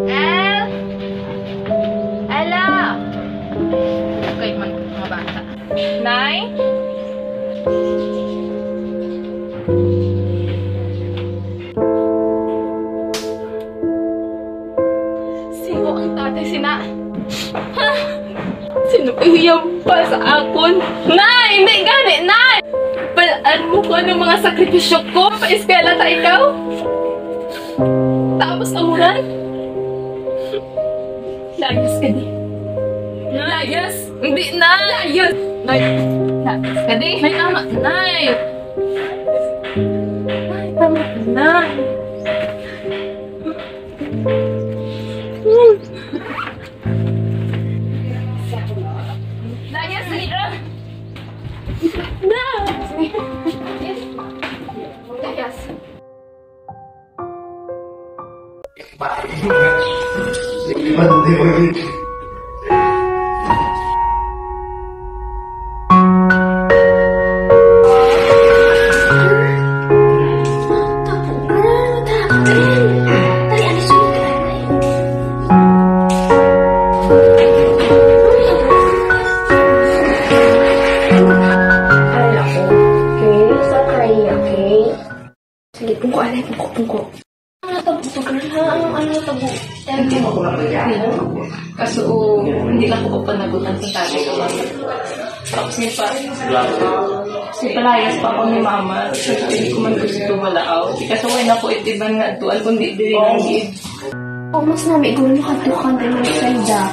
El! Ella! Okay man mga bata. Nay? Sino ang tatay sina? Ha? Sino iyang pa sa akon? Nay! Hindi gani! Nay! Palaan mo ko ng mga sakripisyo ko. Pa-eskwela ta ikaw? Tapos amuran? Layas ka di. Layas? Hindi na! Layas! Nay! Layas ka di. Nay, tama. Nay! Nay, tama na. Layas! Layas! Na! Layas! Tungko. Ano tabo to, girl, ha? Ano tabo? Hindi mo ko kaso, hindi lang ko papanagutan sa tatay ko. Tapos si Palayas pa ako ni Mama. So, hindi ko man gusto walaaw. Kasi wala ko itiban nga tuan, kundi din ang gid. Mas namin, gawin mo katukan tayo ng salda.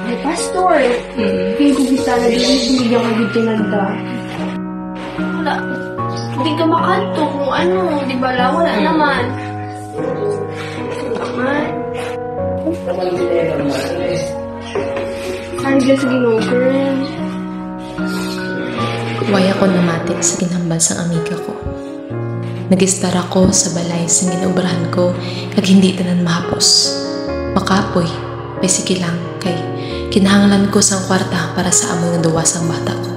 Di, pastor. Hindi ko bisa na din, binigyan ka dito nanda. Wala. Hindi ka makanto kung ano, di ba lang? Wala naman. Naman. Saan dyan sa Ginoo, girl? Waya ko namatik sa ginhambal sang amiga ko. Nag-istar ako sa balay sa ginubrahan ko kag hindi tanan mahapos. Makapoy, ay sige lang kay kinahanglan ko sang kwarta para sa among duwa sang bata ko.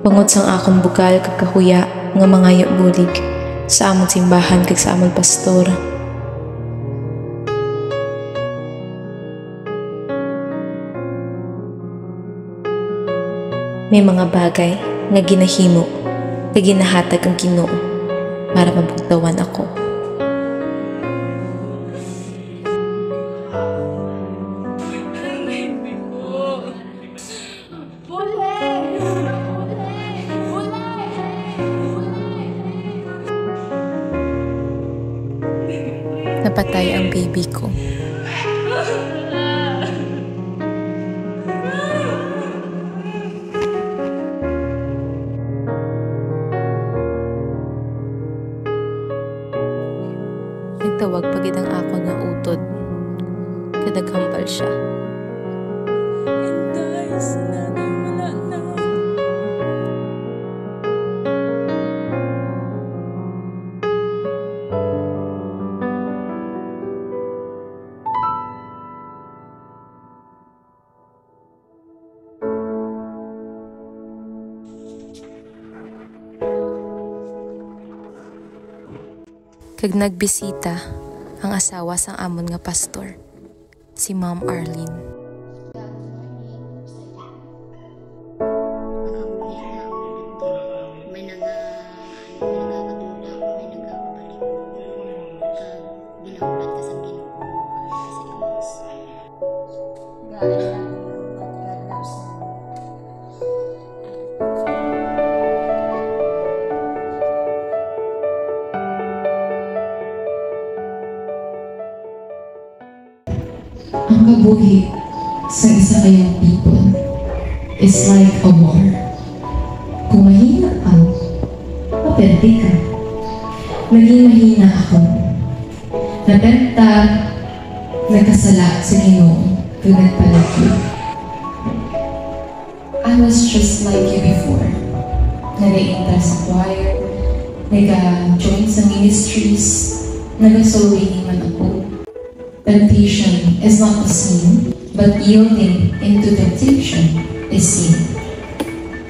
Bangod sang akong bugal kag kahuya nga mangayo bulig sa among simbahan kag sa among pastor. May mga bagay nga ginahimo kag ginahatag ang Ginoo para mabugtawan ako. Napatay ang baby ko. Nagtawag pagid ang ako na utod. Kadaghampal siya. Kag nagbisita ang asawa sang amon nga pastor, si Ma'am Arlene. Ang kabuhi sa isa kayong people is like a war. Kung mahina ka, maperde ka. Naging mahina ako. Natenta, nagkasala sa Ginoo, kung nagpalaki. I was just like you before. Nag-iinta sa choir, nag-join sa ministries, nag-soloing man ako. Temptation is not a sin, but yielding into temptation is sin.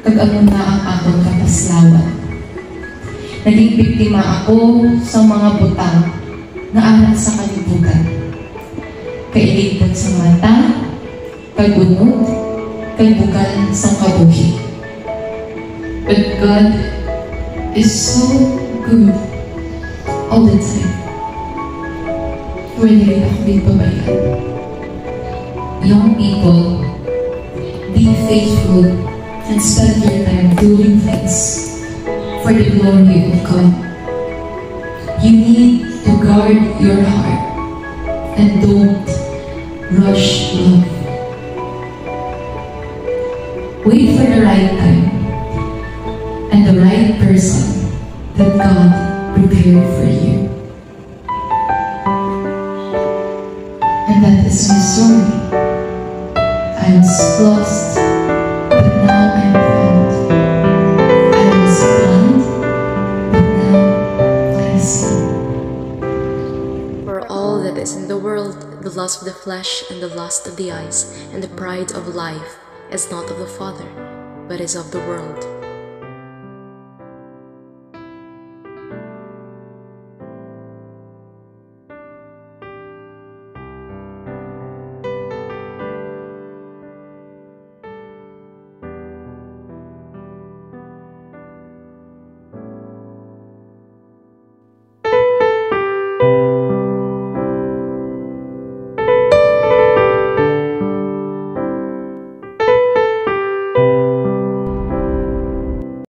Kag-amon na ang akong kapaslawan. Naging biktima ako sa mga butang na anak sa kalibutan. kailipot sa mata, kagunod, kagbugal sa kabuhi. But God is so good all the time. Pwede rin ako din pabayaan. Young people, be faithful and spend your time doing things for the glory of God. You need to guard your heart and don't rush love. Wait for the right time and the right person that God prepared for you. And that is my story. I was lost, but now I am found. I was blind, but now I see. For all that is in the world, the lust of the flesh and the lust of the eyes and the pride of life is not of the Father, but is of the world.